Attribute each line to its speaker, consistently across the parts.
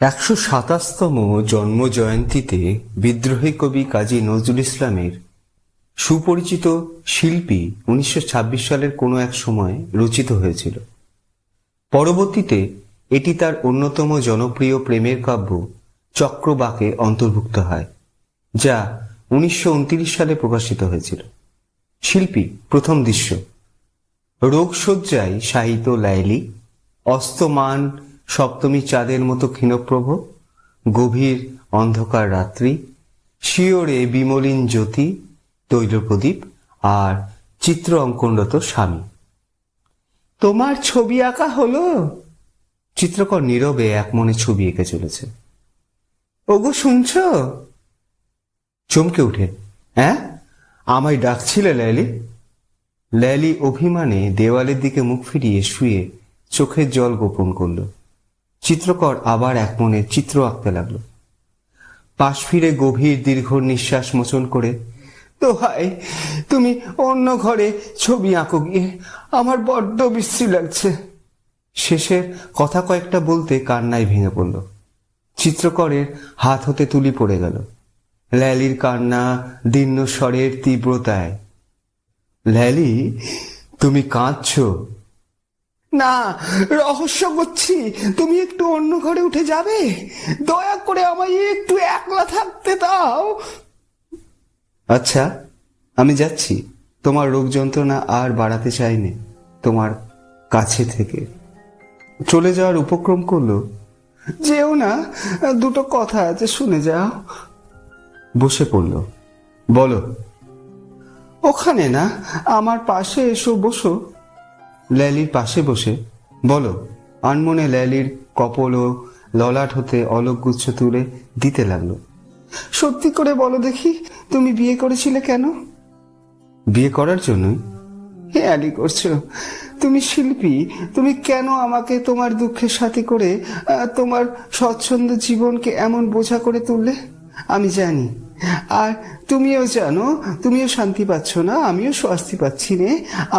Speaker 1: ১২৭তম জন্ম জয়ন্তীতে বিদ্রোহী কবি কাজী নজরুল ইসলামের সুপরিচিত শিল্পী ১৯২৬ সালের কোনো এক সময় রচিত হয়েছিল। পরবর্তীতে এটি তার অন্যতম জনপ্রিয় প্রেমের কাব্য চক্রবাকে অন্তর্ভুক্ত হয়, যা ১৯২৯ সালে প্রকাশিত হয়েছিল। শিল্পী প্রথম দৃশ্য: রোগশয্যায় শায়িত লায়লি, অস্তমান সপ্তমী চাঁদের মতো ক্ষীণপ্রভ, গভীর অন্ধকার রাত্রি, শিওরে বিমলিন জ্যোতি, তৈলপ্রদীপ আর চিত্র অঙ্কনরত স্বামী। তোমার ছবি আঁকা হলো? চিত্রকর নীরবে এক মনে ছবি এঁকে চলেছে। ওগো শুনছ? চমকে উঠে, হ্যাঁ, আমায় ডাকছিলে লায়লি? লায়লি অভিমানে দেওয়ালের দিকে মুখ ফিরিয়ে শুয়ে চোখের জল গোপন করল। চিত্রকর আবার এক মনে চিত্র আঁকতে লাগলো। পাশ ফিরে গভীর দীর্ঘ নিঃশ্বাস মোচন করে, দোহাই, তুমি অন্য ঘরে ছবি আঁকো গিয়ে, আমার বড্ড বিশ্রী লাগছে। শেষের কথা কয়েকটা বলতে কান্নায় ভেঙে পড়ল। চিত্রকরের হাত হতে তুলি পড়ে গেল। লায়লির কান্না দীর্ণ স্বরের তীব্রতায়। লায়লি, তুমি কাঁদছো? না, রহস্য করছি। তুমি একটু অন্য ঘরে উঠে যাবে? দয়া করে আমায় একটু একলা থাকতে দাও। আচ্ছা, আমি যাচ্ছি। তোমার রোগ যন্ত্রণা আর বাড়াতে চাইনি। তোমার কাছে থেকে চলে যাওয়ার উপক্রম করলো। যেও না, দুটো কথা আছে, শুনে যাও। বসে পড়ল। বলো। ওখানে না, আমার পাশে এসো, বসো। লায়লির পাশে বসে বলো। আনমনে লায়লির কপল ও ললাট হতে অলকগুচ্ছ তুলে দিতে লাগলো। সত্যি করে বলো দেখি, তুমি বিয়ে করেছিলে কেন? বিয়ে করার জন্যই। হেয়ালি করছো। তুমি শিল্পী, তুমি কেন আমাকে তোমার দুঃখের সাথে করে তোমার স্বচ্ছন্দ জীবনকে এমন বোঝা করে তুললে? আমি জানি, আর তুমিও জানো, তুমিও শান্তি পাচ্ছ না, আমিও স্বস্তি পাচ্ছি নে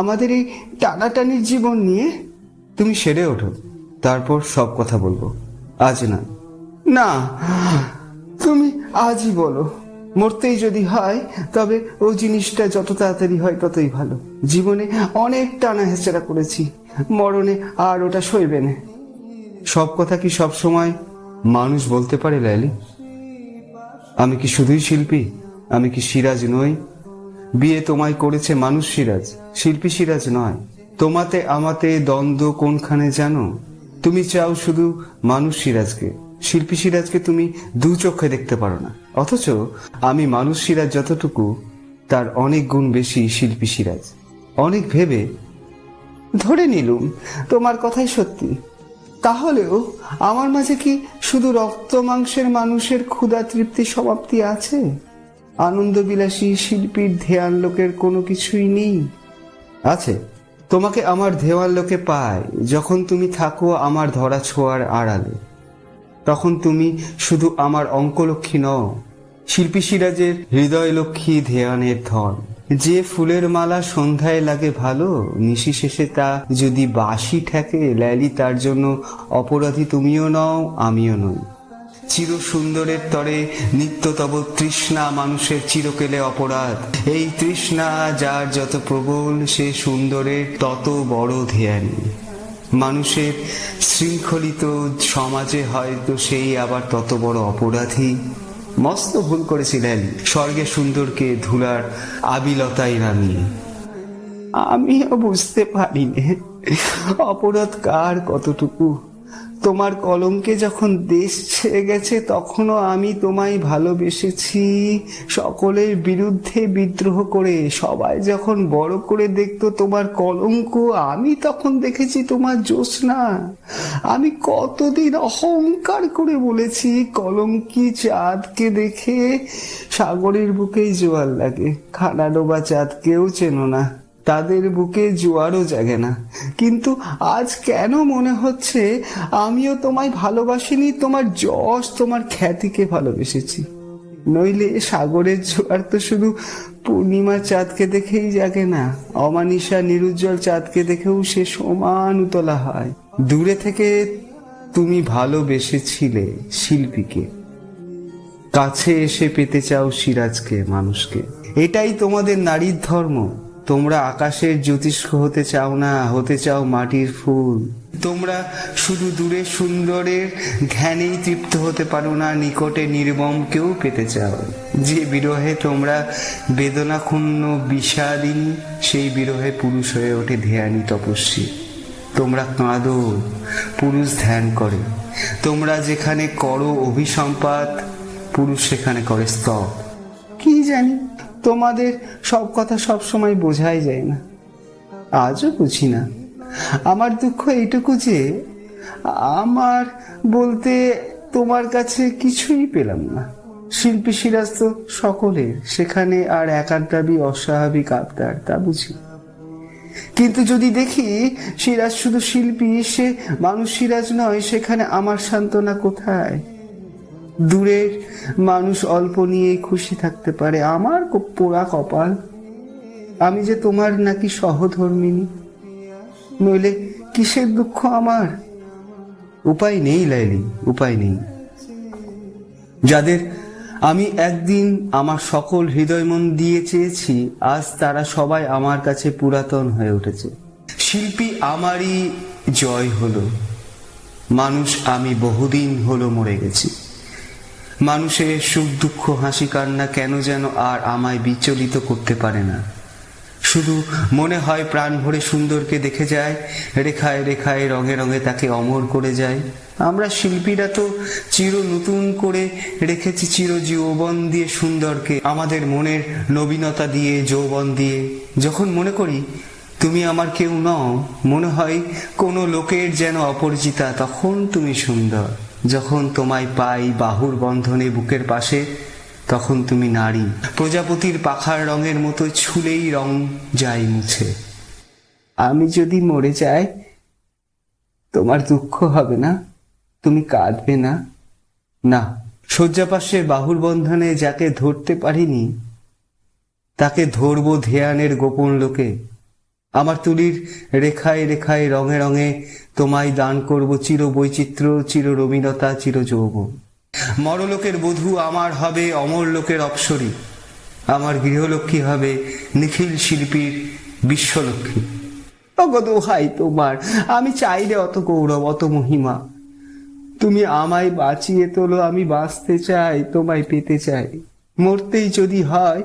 Speaker 1: আমাদের এই টানাটানির জীবন নিয়ে। তুমি সেরে ওঠো, তারপর সব কথা বলবো। আজ না। না, তুমি আজই বলো। মরতেই যদি হয়, তবে ও জিনিসটা যত তাড়াতাড়ি হয় ততই ভালো। জীবনে অনেক টানা হেঁচড়া করেছি, মরণে আর ওটা সইবে না। সব কথা কি সব সময় মানুষ বলতে পারে লায়লি? আমি কি শুধুই শিল্পী? আমি কি সিরাজ নই? বিয়ে তোমায় করেছে মানুষ সিরাজ, শিল্পী সিরাজ নয়। তোমাতে আমাতে দ্বন্দ্ব কোনখানে জানো? তুমি চাও শুধু মানুষ সিরাজকে, শিল্পী সিরাজকে তুমি দু চোখে দেখতে পারো না। অথচ আমি মানুষ সিরাজ যতটুকু, তার অনেক গুণ বেশি শিল্পী সিরাজ। অনেক ভেবে ধরে নিলুম তোমার কথাই সত্যি। তাহলেও আমার মাঝে কি শুধু রক্ত মাংসের মানুষের ক্ষুধা তৃপ্তি সমাপ্তি আছে? আনন্দবিলাসী শিল্পীর ধ্যান লোকের কোনো কিছুই নেই? আছে। তোমাকে আমার দেওয়াল লোকে পায় যখন তুমি থাকো আমার ধরা ছোঁয়ার আড়ালে। তখন তুমি শুধু আমার অঙ্কলক্ষ্মী নও, শিল্পী সিরাজের হৃদয় লক্ষ্মী ধ্যানের ধন। যে ফুলের মালা সন্ধ্যায় লাগে ভালো, নিশি শেষে তা যদি বাসি ঠেকে, লায়লি, তার জন্য অপরাধী তুমিও নও, আমিও নই। চির সুন্দরের তরে নিত্য তব তৃষ্ণা মানুষের চিরকেলে অপরাধ। এই তৃষ্ণা যার যত প্রবল, সে সুন্দরের তত বড় ধ্যানী। মানুষের শৃঙ্খলিত সমাজে হয়তো সেই আবার তত বড় অপরাধী। মস্ত ভুল করেছিলেন স্বর্গে সুন্দরকে ধুলার আবিলতায় নামিয়ে। আমিও বুঝতে পারিনি অপরাধ কার কতটুকু। তোমার কলঙ্কে যখন দেশ ছেয়ে গেছে, তখনও আমি তোমায় ভালোবেসেছি, সকলের বিরুদ্ধে বিদ্রোহ করে। সবাই যখন বড় করে দেখতো তোমার কলঙ্ক, আমি তখন দেখেছি তোমার জ্যোৎস্না। আমি কতদিন অহংকার করে বলেছি, কলঙ্কি চাঁদকে দেখে সাগরের বুকেই জোয়ার লাগে। খানা ডোবা চাঁদকেও চেনো না, তাদের বুকে জোয়ারও জাগে না। কিন্তু আজ কেন মনে হচ্ছে আমিও তোমায় ভালোবাসিনি, তোমার যশ, তোমার খ্যাতিকে ভালোবেসেছি। নইলে সাগরের জোয়ার তো শুধু পূর্ণিমার চাঁদকে দেখেই জাগে না, অমানিসা নিরুজ্জ্বল চাঁদকে দেখেও সে সমান উতলা হয়। দূরে থেকে তুমি ভালোবেসেছিলে শিল্পীকে, কাছে এসে পেতে চাও সিরাজকে, মানুষকে। এটাই তোমাদের নারীর ধর্ম। তোমরা আকাশের জ্যোতিষ্ক হতে চাও না, হতে চাও মাটির ফুল। তোমরা শুধু দূরে সুন্দরের ধ্যানেই তৃপ্ত হতে পারো না, নিকটে নির্মমকেও পেতে চাও। যে বিরহে তোমরা বেদনাক্ষুণ্ণ বিষাদিনী, সেই বিরহে পুরুষ হয়ে ওঠে ধ্যানী তপস্বী। তোমরা কাঁদো, পুরুষ ধ্যান করে। তোমরা যেখানে করো অভিসম্পাত, পুরুষ সেখানে করে স্তব। কি জানি, তোমাদের সব কথা সব সময় বোঝাই যায় না, আজও বুঝি না। আমার দুঃখ এইটুকু যে আমার বলতে তোমার কাছে কিছুই পেলাম না। শিল্পী সিরাজ তো সকলের, সেখানে আর একান্তাবী অস্বাভাবিক আবদার, তা বুঝি। কিন্তু যদি দেখি সিরাজ শুধু শিল্পী, সে মানুষ সিরাজ নয়, সেখানে আমার সান্ত্বনা কোথায়? দূরের মানুষ অল্প নিয়েই খুশি থাকতে পারে, আমার পোড়া কপাল। আমি যে তোমার নাকি সহধর্মিনী, নইলে কিসের দুঃখ আমার? উপায় নেই লাইলি, উপায় নেই। যাদের আমি একদিন আমার সকল হৃদয় মন দিয়ে চেয়েছি, আজ তারা সবাই আমার কাছে পুরাতন হয়ে উঠেছে। শিল্পী আমারই জয় হলো, মানুষ আমি বহুদিন হলো মরে গেছি। মানুষের সুখ দুঃখ হাসি কান্না কেন যেন আর আমায় বিচলিত করতে পারে না। শুধু মনে হয় প্রাণ ভরে সুন্দরকে দেখে যায়, রেখায় রেখায় রঙে রঙে তাকে অমর করে যায়। আমরা শিল্পীরা তো চির নতুন করে রেখেছি চির যৌবন দিয়ে সুন্দরকে, আমাদের মনের নবীনতা দিয়ে, যৌবন দিয়ে। যখন মনে করি তুমি আমার কেউ নও, মনে হয় কোনো লোকের যেন অপরিচিতা, তখন তুমি সুন্দর। যখন তোমায় পাই বাহুর বন্ধনে বুকের পাশে, তখন তুমি নারী। প্রজাপতির পাখার রঙের মতো ছুলেই রং যায় মুছে। আমি যদি মরে যাই, তোমার দুঃখ হবে না? তুমি কাঁদবে না? না, শয্যাপাশে বাহুর বন্ধনে যাকে ধরতে পারিনি, তাকে ধরবো ধ্যানের গোপন লোকে। আমার তুলির রেখায় রেখায় রঙে রঙে তোমায় দান করব চির বৈচিত্র্য, চির রবীনতা, চির যৌবন। মরলোকের বধূ আমার হবে অমর লোকের অপ্সরী। আমার গৃহলক্ষ্মী হবে নিখিল শিল্পীর বিশ্বলক্ষ্মী। দোহাই তোমার, আমি চাইলে অত গৌরব, অত মহিমা। তুমি আমায় বাঁচিয়ে তোলো, আমি বাঁচতে চাই, তোমায় পেতে চাই। মরতেই যদি হয়,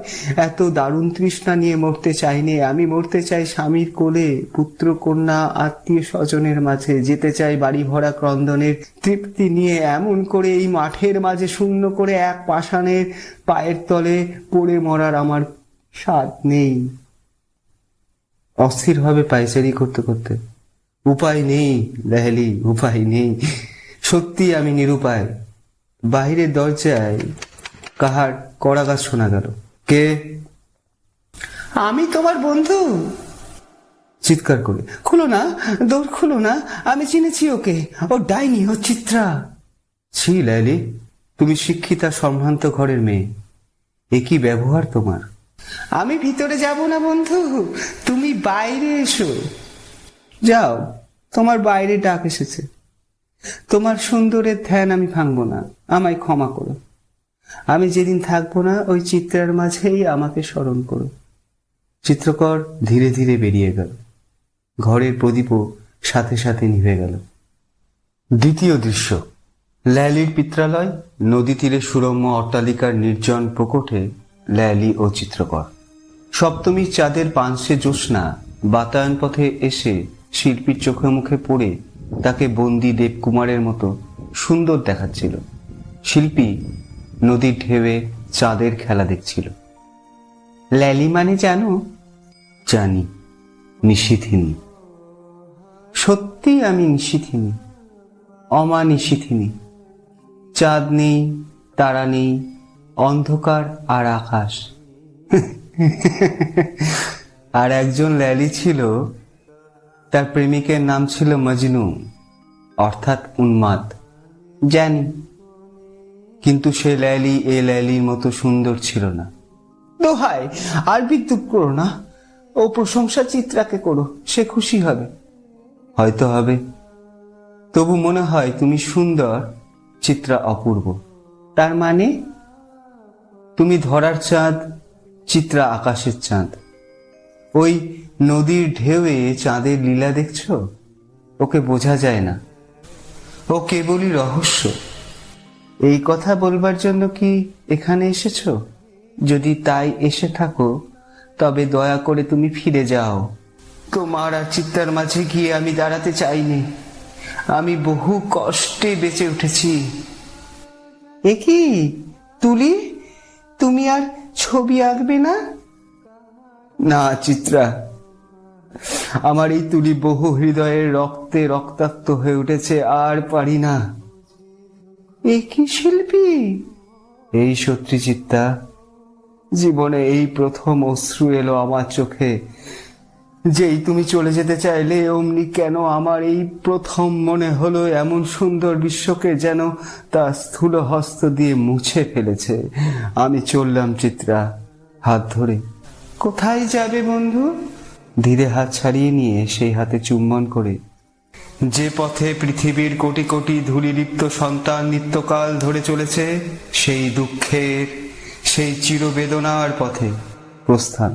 Speaker 1: এত দারুণ তৃষ্ণা নিয়ে মরতে চাইনি। আমি মরতে চাই স্বামীর কোলে, পুত্র কন্যা আত্মীয় স্বজনের মাঝে। যেতে চাই বাড়ি ভরা ক্রন্দনের তৃপ্তি নিয়ে, এমন করে এই মাঠের মাঝে শূন্য করে এক পাষাণের পায়ের তলে পড়ে মরার আমার স্বাদ নেই। অস্থির হবে পায়চারি করতে করতে। উপায় নেই লেহলি, উপায় নেই। সত্যি আমি নিরুপায়। বাহিরের দরজায় কাহার কড়াঘাত শোনা গেল। কে? আমি তোমার বন্ধু। চিৎকার করে, খুলো না, দৌড় খুলো না, আমি চিনেছি ওকে, ও ডাইনি, ও চিত্রা। ছি লাইলি, তুমি শিক্ষিতা সম্ভ্রান্ত ঘরের মেয়ে, এ কি ব্যবহার তোমার? আমি ভিতরে যাব না বন্ধু, তুমি বাইরে এসো। যাও, তোমার বাইরে ডাক এসেছে। তোমার সুন্দরের ধ্যান আমি ভাঙবো না, আমায় ক্ষমা করো। আমি যেদিন থাকবো না, ওই চিত্রার মাঝেই আমাকে স্মরণ করো। চিত্রকর ধীরে ধীরে বেরিয়ে গেল। ঘরের প্রদীপও সাথে সাথে নিভে গেল। দ্বিতীয় দৃশ্য। ল্যালির পিত্রালয়। নদী তীরে সুরম্য অট্টালিকার নির্জন প্রকোঠে ল্যালি ও চিত্রকর। সপ্তমীর চাঁদের পাঞ্চে জ্যোৎস্না বাতায়ন পথে এসে শিল্পীর চোখে মুখে পড়ে তাকে বন্দি দেবকুমারের মতো সুন্দর দেখাচ্ছিল। শিল্পী নদীর ঢেউয়ে চাঁদের খেলা দেখছিল। ল্যালি মানে জানো? জানি, নিশীথিনী। সত্যি আমি নিশীথিনী, অমানিশীথিনী। চাঁদ নেই, তারা নেই, অন্ধকার আর আকাশ। আর একজন ল্যালি ছিল, তার প্রেমিকের নাম ছিল মজনু, অর্থাৎ উন্মাদ। জানি, কিন্তু সে ল্যালি এ ল্যালির মতো সুন্দর ছিল না। দোহাই, আর বিদ্রুপ করো না, ও প্রশংসা চিত্রাকে করো, সে খুশি হবে। হয়তো হবে, তবু মনে হয় তুমি সুন্দর, চিত্রা অপূর্ব। তার মানে? তুমি ধরার চাঁদ, চিত্রা আকাশের চাঁদ। ওই নদীর ঢেউয়ে চাঁদের লীলা দেখছো? ওকে বোঝা যায় না, ও কেবলই রহস্য। এই কথা বলবার জন্য কি এখানে এসেছো? যদি তাই এসে থাকো, তবে দয়া করে তুমি ফিরে যাও। তোমার আর চিত্তার মাঝে গিয়ে আমি দাঁড়াতে চাইনি। আমি বহু কষ্টে বেঁচে উঠেছি। এ কি তুলি, তুমি আর ছবি আঁকবে না? না চিত্রা, আমার এই তুলি বহু হৃদয়ের রক্তে রক্তাক্ত হয়ে উঠেছে, আর পারি না। এ কি শিল্পী! এই সত্যি চিত্তা, জীবনে এই প্রথম অশ্রু এলো আমার চোখে। যেই তুমি চলে যেতে চাইলে, অমনি কেন আমার এই প্রথম মনে হলো এমন সুন্দর বিশ্বকে যেন তা স্থূল হস্ত দিয়ে মুছে ফেলেছে। আমি চললাম চিত্রা, হাত ধরে। কোথায় যাবে বন্ধু? ধীরে হাত ছাড়িয়ে নিয়ে সেই হাতে চুম্বন করে। যে পথে পৃথিবীর কোটি কোটি ধূলিলিপ্ত সন্তান নিত্যকাল ধরে চলেছে, সেই দুঃখের, সেই চিরবেদনার পথে প্রস্থান।